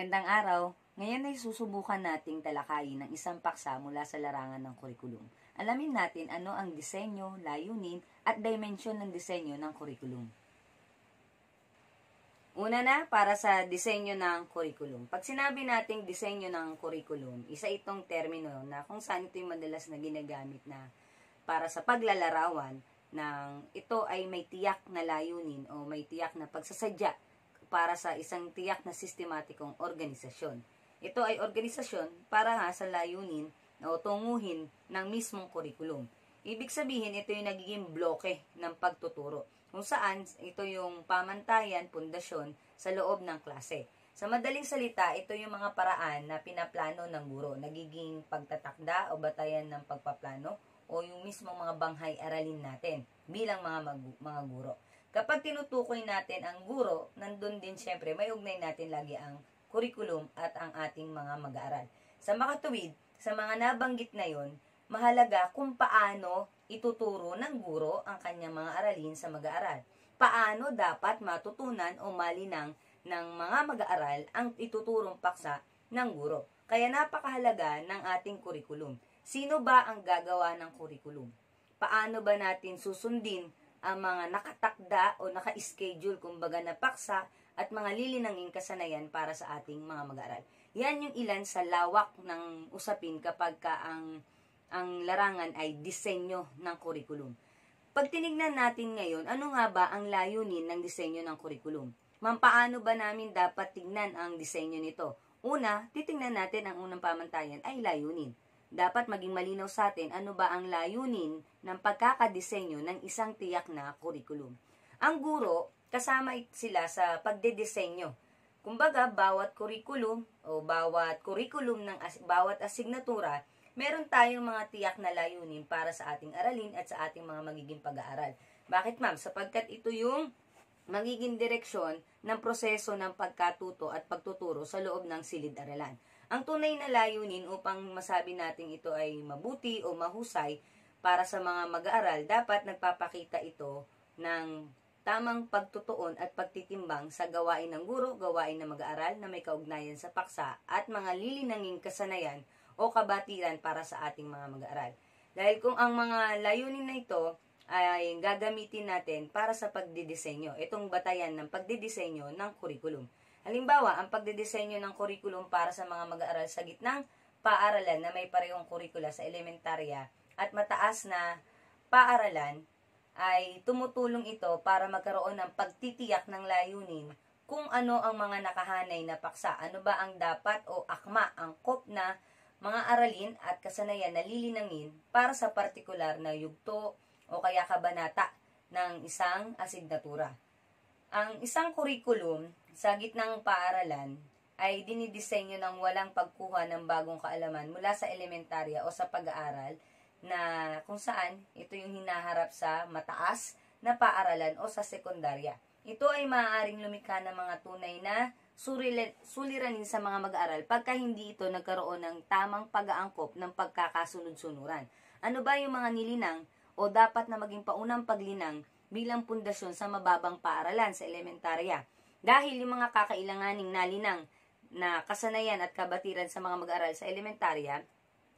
Magandang araw. Ngayon ay susubukan nating talakayin ng isang paksa mula sa larangan ng kurikulum. Alamin natin ano ang disenyo, layunin, at dimensyon ng disenyo ng kurikulum. Una na, para sa disenyo ng kurikulum. Pag sinabi nating disenyo ng kurikulum, isa itong termino na kung saan ito yung madalas na ginagamit na para sa paglalarawan ng ito ay may tiyak na layunin o may tiyak na pagsasadya para sa isang tiyak na sistematikong organisasyon. Ito ay organisasyon para nga sa layunin o tunguhin ng mismong kurikulum. Ibig sabihin, ito yung nagiging bloke ng pagtuturo, kung saan ito yung pamantayan, pundasyon sa loob ng klase. Sa madaling salita, ito yung mga paraan na pinaplano ng guro, nagiging pagtatakda o batayan ng pagpaplano o yung mismong mga banghay-aralin natin bilang mga guro. Kapag tinutukoy natin ang guro, nandun din syempre may ugnay natin lagi ang kurikulum at ang ating mga mag-aaral. Sa makatuwid, sa mga nabanggit na yon, mahalaga kung paano ituturo ng guro ang kanyang mga aralin sa mag-aaral. Paano dapat matutunan o malinang ng mga mag-aaral ang ituturong paksa ng guro. Kaya napakahalaga ng ating kurikulum. Sino ba ang gagawa ng kurikulum? Paano ba natin susundin ang mga nakatakda o naka-schedule kumbaga na paksa at mga lilinanging kasanayan para sa ating mga mag-aaral. Yan yung ilan sa lawak ng usapin kapag ang larangan ay disenyo ng kurikulum. Pag tinignan natin ngayon, ano nga ba ang layunin ng disenyo ng kurikulum? Paano ba namin dapat tignan ang disenyo nito? Una, titingnan natin ang unang pamantayan ay layunin. Dapat maging malinaw sa atin ano ba ang layunin ng pagkakadisenyo ng isang tiyak na kurikulum. Ang guro, kasama sila sa pagdedesenyo. Kumbaga, bawat kurikulum o bawat kurikulum ng bawat asignatura, meron tayong mga tiyak na layunin para sa ating aralin at sa ating mga magiging pag-aaral. Bakit ma'am? Sapagkat ito yung magiging direksyon ng proseso ng pagkatuto at pagtuturo sa loob ng silid-aralan. Ang tunay na layunin upang masabi natin ito ay mabuti o mahusay para sa mga mag-aaral, dapat nagpapakita ito ng tamang pagtutuon at pagtitimbang sa gawain ng guro, gawain ng mag-aaral na may kaugnayan sa paksa at mga lilinanging kasanayan o kabatiran para sa ating mga mag-aaral. Dahil kung ang mga layunin na ito ay gagamitin natin para sa pagdidisenyo, itong batayan ng pagdidisenyo ng kurikulum. Halimbawa, ang pagdidisenyo ng kurikulum para sa mga mag-aaral sa gitnang paaralan na may parehong kurikula sa elementarya at mataas na paaralan, ay tumutulong ito para magkaroon ng pagtitiyak ng layunin kung ano ang mga nakahanay na paksa. Ano ba ang dapat o akma, angkop na mga aralin at kasanayan na lilinangin para sa partikular na yugto o kaya kabanata ng isang asignatura. Ang isang kurikulum sa gitnang paaralan ay dinidisenyo ng walang pagkuha ng bagong kaalaman mula sa elementarya o sa pag-aaral na kung saan ito yung hinaharap sa mataas na paaralan o sa sekundarya. Ito ay maaaring lumikha ng mga tunay na suliranin sa mga mag-aaral pagka hindi ito nagkaroon ng tamang pag-aangkop ng pagkakasunod-sunuran. Ano ba yung mga nilinang o dapat na maging paunang paglinang bilang pundasyon sa mababang paaralan sa elementarya? Dahil yung mga kakailanganing nalinang na kasanayan at kabatiran sa mga mag-aaral sa elementarya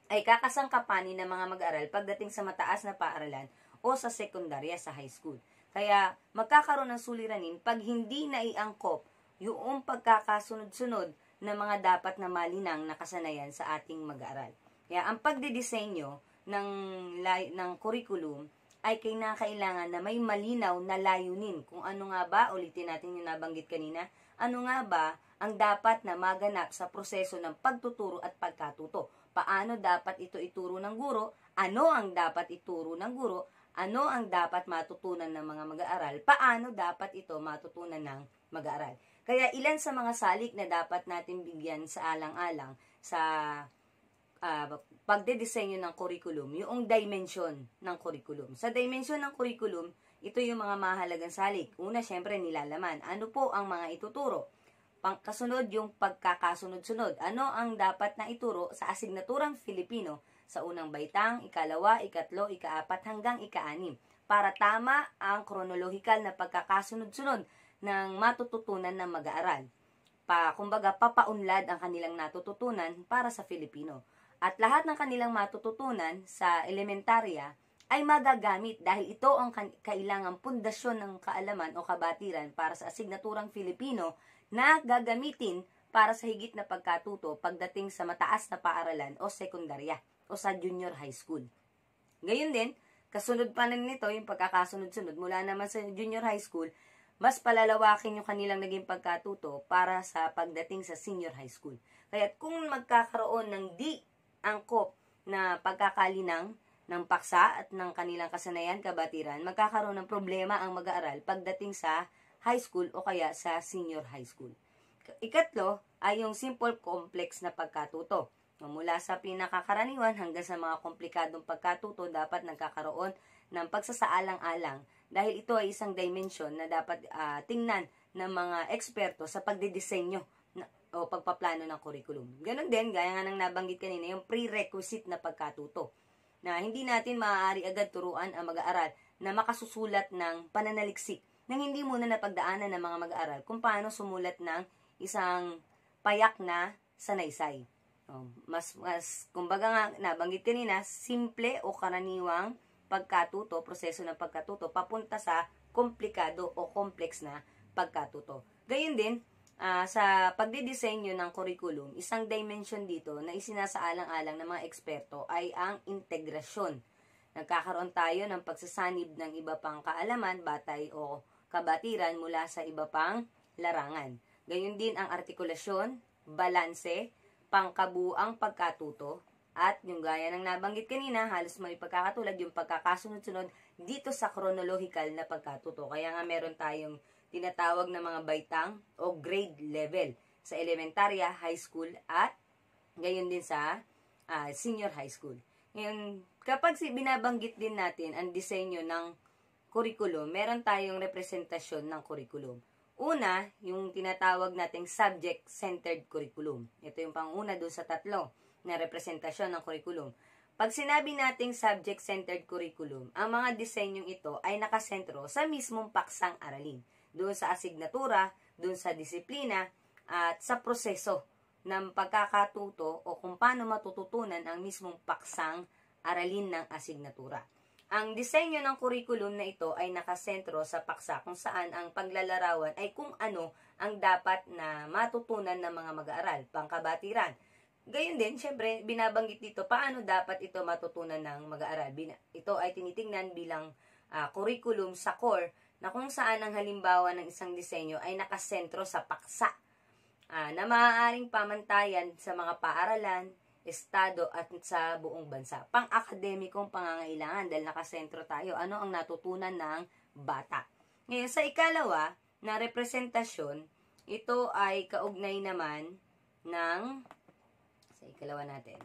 ay kakasangkapanin ng mga mag-aaral pagdating sa mataas na paaralan o sa sekundarya sa high school. Kaya magkakaroon ng suliranin pag hindi naiangkop yung pagkakasunod-sunod na mga dapat na malinang na kasanayan sa ating mag-aaral. Kaya ang pagdidisenyo ng curriculum ay kinakailangan na may malinaw na layunin. Kung ano nga ba, ulitin natin yung nabanggit kanina, ano nga ba ang dapat na maganap sa proseso ng pagtuturo at pagkatuto. Paano dapat ito ituro ng guro, ano ang dapat ituro ng guro, ano ang dapat matutunan ng mga mag-aaral, paano dapat ito matutunan ng mag-aaral. Kaya ilan sa mga salik na dapat natin bigyan sa alang-alang sa pagdedesenyo ng curriculum, yung dimension ng curriculum. Sa dimension ng curriculum, ito yung mga mahalagang salik. Una, syempre, nilalaman. Ano po ang mga ituturo? Kasunod, yung pagkakasunod-sunod. Ano ang dapat na ituro sa asignaturang Filipino sa unang baitang, ikalawa, ikatlo, ikaapat, hanggang ika-6 para tama ang kronolohikal na pagkakasunod-sunod ng matututunan ng mag-aaral. kumbaga papaunlad ang kanilang natututunan para sa Filipino. At lahat ng kanilang matututunan sa elementarya ay magagamit dahil ito ang kailangang pundasyon ng kaalaman o kabatiran para sa asignaturang Filipino na gagamitin para sa higit na pagkatuto pagdating sa mataas na paaralan o sekundarya o sa junior high school. Gayun din, kasunod pa rin nito yung pagkakasunod-sunod mula naman sa junior high school, mas palalawakin yung kanilang naging pagkatuto para sa pagdating sa senior high school. Kaya kung magkakaroon ng di angkop na pagkakalinang ng paksa at ng kanilang kasanayan, kabatiran, magkakaroon ng problema ang mag-aaral pagdating sa high school o kaya sa senior high school. Ikatlo ay yung simple complex na pagkatuto. Mula sa pinakakaraniwan hanggang sa mga komplikadong pagkatuto, dapat nagkakaroon ng pagsasaalang-alang dahil ito ay isang dimension na dapat tingnan ng mga eksperto sa pagdidisenyo o pagpaplano ng curriculum. Ganon din, gaya nga ng nabanggit kanina, yung prerequisite na pagkatuto na hindi natin maaari agad turuan ang mag-aaral na makasusulat ng pananaliksik nang hindi muna napagdaanan ng mga mag-aaral kung paano sumulat ng isang payak na sanaysay. Kumbaga nga, nabanggit kanina, simple o karaniwang pagkatuto, proseso ng pagkatuto, papunta sa komplikado o complex na pagkatuto. Gayun din, sa pagdidisenyo ng curriculum, isang dimension dito na isinasaalang-alang ng mga eksperto ay ang integrasyon. Nagkakaroon tayo ng pagsasanib ng iba pang kaalaman, batay o kabatiran mula sa iba pang larangan. Gayun din ang artikulasyon, balanse, pangkabuang pagkatuto, at yung gaya ng nabanggit kanina, halos may pagkakatulad yung pagkakasunod-sunod dito sa chronological na pagkatuto. Kaya nga meron tayong tinatawag na mga baitang o grade level sa elementarya, high school, at gayon din sa senior high school. Ngayon, kapag binabanggit din natin ang disenyo ng curriculum, meron tayong representasyon ng curriculum. Una, yung tinatawag nating subject-centered curriculum. Ito yung panguna doon sa tatlo na representasyon ng curriculum. Pag sinabi nating subject-centered curriculum, ang mga disenyong ito ay nakasentro sa mismong paksang aralin. Doon sa asignatura, doon sa disiplina, at sa proseso ng pagkakatuto o kung paano matututunan ang mismong paksang aralin ng asignatura. Ang disenyo ng curriculum na ito ay nakasentro sa paksa kung saan ang paglalarawan ay kung ano ang dapat na matutunan ng mga mag-aaral, pangkabatiran. Gayun din, syempre, binabanggit dito paano dapat ito matutunan ng mag-aaral. Ito ay tinitingnan bilang curriculum sa core na kung saan ang halimbawa ng isang disenyo ay nakasentro sa paksa na maaaring pamantayan sa mga paaralan, estado at sa buong bansa. Pang-akademikong pangangailangan dahil nakasentro tayo. Ano ang natutunan ng bata? Ngayon, sa ikalawa na representasyon, ito ay kaugnay naman ng, sa ikalawa natin,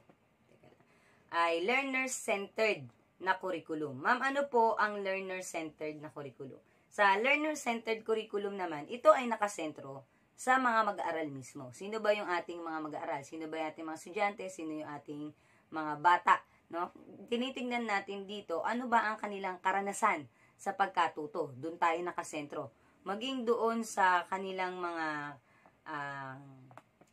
ay learner-centered na curriculum. Ma'am, ano po ang learner-centered na curriculum? Sa learner-centered curriculum naman, ito ay nakasentro sa mga mag-aaral mismo. Sino ba yung ating mga mag-aaral? Sino ba yung ating mga estudyante? Sino yung ating mga bata? No? Tinitingnan natin dito, ano ba ang kanilang karanasan sa pagkatuto? Doon tayo nakasentro. Maging doon sa kanilang mga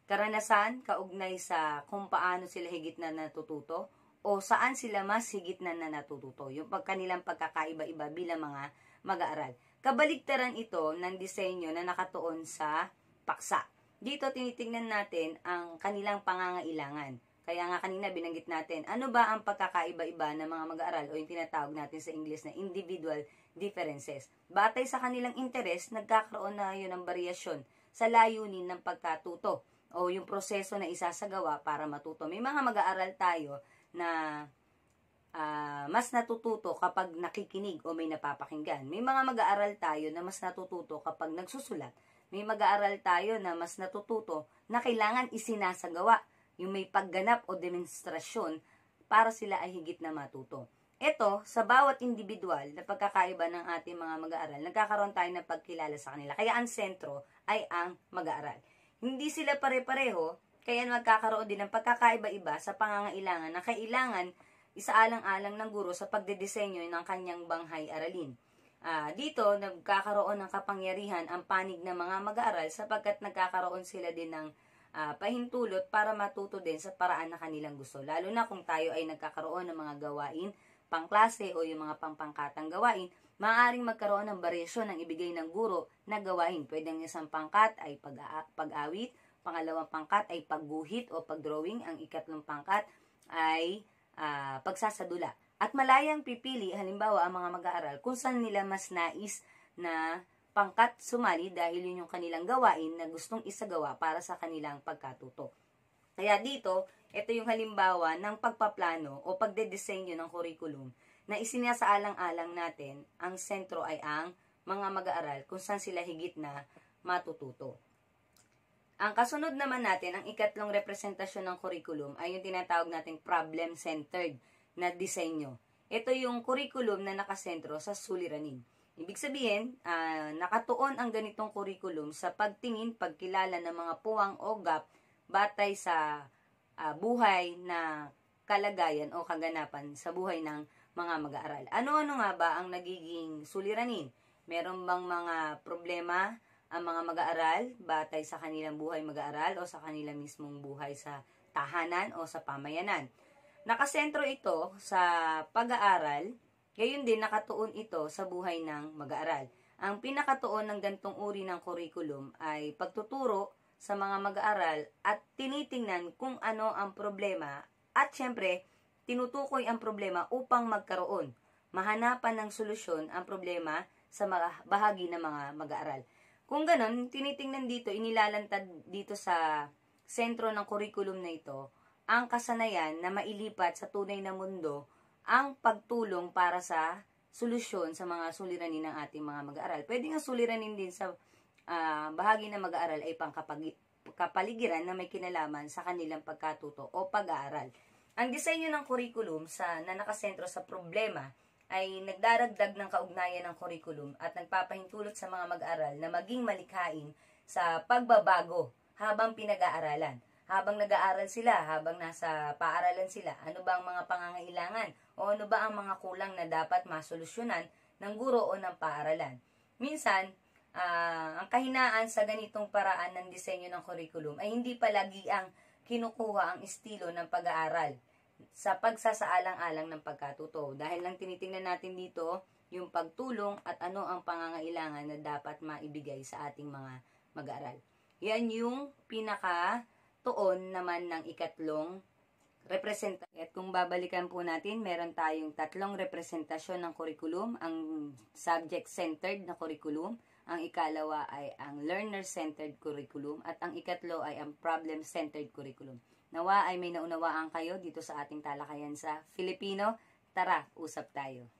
karanasan, kaugnay sa kung paano sila higit na natututo, o saan sila mas higit na natututo. Yung kanilang pagkakaiba-iba bilang mga mag-aaral. Kabaligtaran ito ng disenyo na nakatuon sa paksa. Dito tinitingnan natin ang kanilang pangangailangan. Kaya nga kanina binanggit natin, ano ba ang pagkakaiba-iba ng mga mag-aaral o yung tinatawag natin sa English na individual differences. Batay sa kanilang interes, nagkakaroon na yun ng variasyon sa layunin ng pagkatuto o yung proseso na isasagawa para matuto. May mga mag-aaral tayo na mas natututo kapag nakikinig o may napapakinggan. May mga mag-aaral tayo na mas natututo kapag nagsusulat. May mag-aaral tayo na mas natututo na kailangan isinasagawa yung may pagganap o demonstrasyon para sila ay higit na matuto. Ito, sa bawat individual na pagkakaiba ng ating mga mag-aaral, nagkakaroon tayo ng pagkilala sa kanila. Kaya ang sentro ay ang mag-aaral. Hindi sila pare-pareho, kaya magkakaroon din ng pagkakaiba-iba sa pangangailangan na kailangan isaalang-alang ng guro sa pagdedesenyo ng kanyang banghay aralin. dito nagkakaroon ng kapangyarihan ang panig ng mga mag-aaral sapagkat nagkakaroon sila din ng pahintulot para matuto din sa paraan na kanilang gusto. Lalo na kung tayo ay nagkakaroon ng mga gawain pangklase o yung mga pangpangkatang gawain, maaaring magkaroon ng baryasyon ng ibigay ng guro na gawain. Pwede ang isang pangkat ay pag-awit, pangalawang pangkat ay pagguhit o pagdrawing, ang ikatlong pangkat ay pagsasadula. At malayang pipili, halimbawa, ang mga mag-aaral kung saan nila mas nais na pangkat sumali dahil yun yung kanilang gawain na gustong isagawa para sa kanilang pagkatuto. Kaya dito, ito yung halimbawa ng pagpaplano o pagdedesenyo ng curriculum na isinasaalang-alang natin, ang sentro ay ang mga mag-aaral kung saan sila higit na matututo. Ang kasunod naman natin, ang ikatlong representasyon ng curriculum ay yung tinatawag nating problem-centered na disenyo. Ito yung curriculum na nakasentro sa suliranin. Ibig sabihin, nakatuon ang ganitong curriculum sa pagtingin, pagkilala ng mga puwang o gap batay sa buhay na kalagayan o kaganapan sa buhay ng mga mag-aaral. Ano-ano nga ba ang nagiging suliranin? Meron bang mga problema ang mga mag-aaral batay sa kanilang buhay mag-aaral o sa kanilang mismong buhay sa tahanan o sa pamayanan? Nakasentro ito sa pag-aaral, gayon din nakatuon ito sa buhay ng mag-aaral. Ang pinakatuon ng gantong uri ng curriculum ay pagtuturo sa mga mag-aaral at tinitingnan kung ano ang problema at syempre, tinutukoy ang problema upang magkaroon, mahanapan ng solusyon ang problema sa mga bahagi ng mga mag-aaral. Kung ganon, tinitingnan dito, inilalantad dito sa sentro ng curriculum na ito, ang kasanayan na mailipat sa tunay na mundo ang pagtulong para sa solusyon sa mga suliranin ng ating mga mag-aaral. Pwede nga suliranin din sa bahagi ng mag-aaral ay pangkapaligiran na may kinalaman sa kanilang pagkatuto o pag-aaral. Ang disenyo ng curriculum na nakasentro sa problema ay nagdaragdag ng kaugnayan ng curriculum at nagpapahintulot sa mga mag-aaral na maging malikhain sa pagbabago habang pinag-aaralan. Habang nag-aaral sila, habang nasa paaralan sila, ano ba ang mga pangangailangan o ano ba ang mga kulang na dapat masolusyonan ng guro o ng paaralan. Minsan, ang kahinaan sa ganitong paraan ng disenyo ng curriculum ay hindi palagi ang kinukuha ang estilo ng pag-aaral sa pagsasaalang-alang ng pagkatuto. Dahil lang tinitingnan natin dito yung pagtulong at ano ang pangangailangan na dapat maibigay sa ating mga mag-aaral. Yan yung pinaka-tuon naman ng ikatlong representasyon. At kung babalikan po natin, meron tayong tatlong representasyon ng curriculum. Ang subject-centered na curriculum, ang ikalawa ay ang learner-centered curriculum, at ang ikatlo ay ang problem-centered curriculum. Nawa ay may naunawaan kayo dito sa ating talakayan sa Filipino. Tara, usap tayo.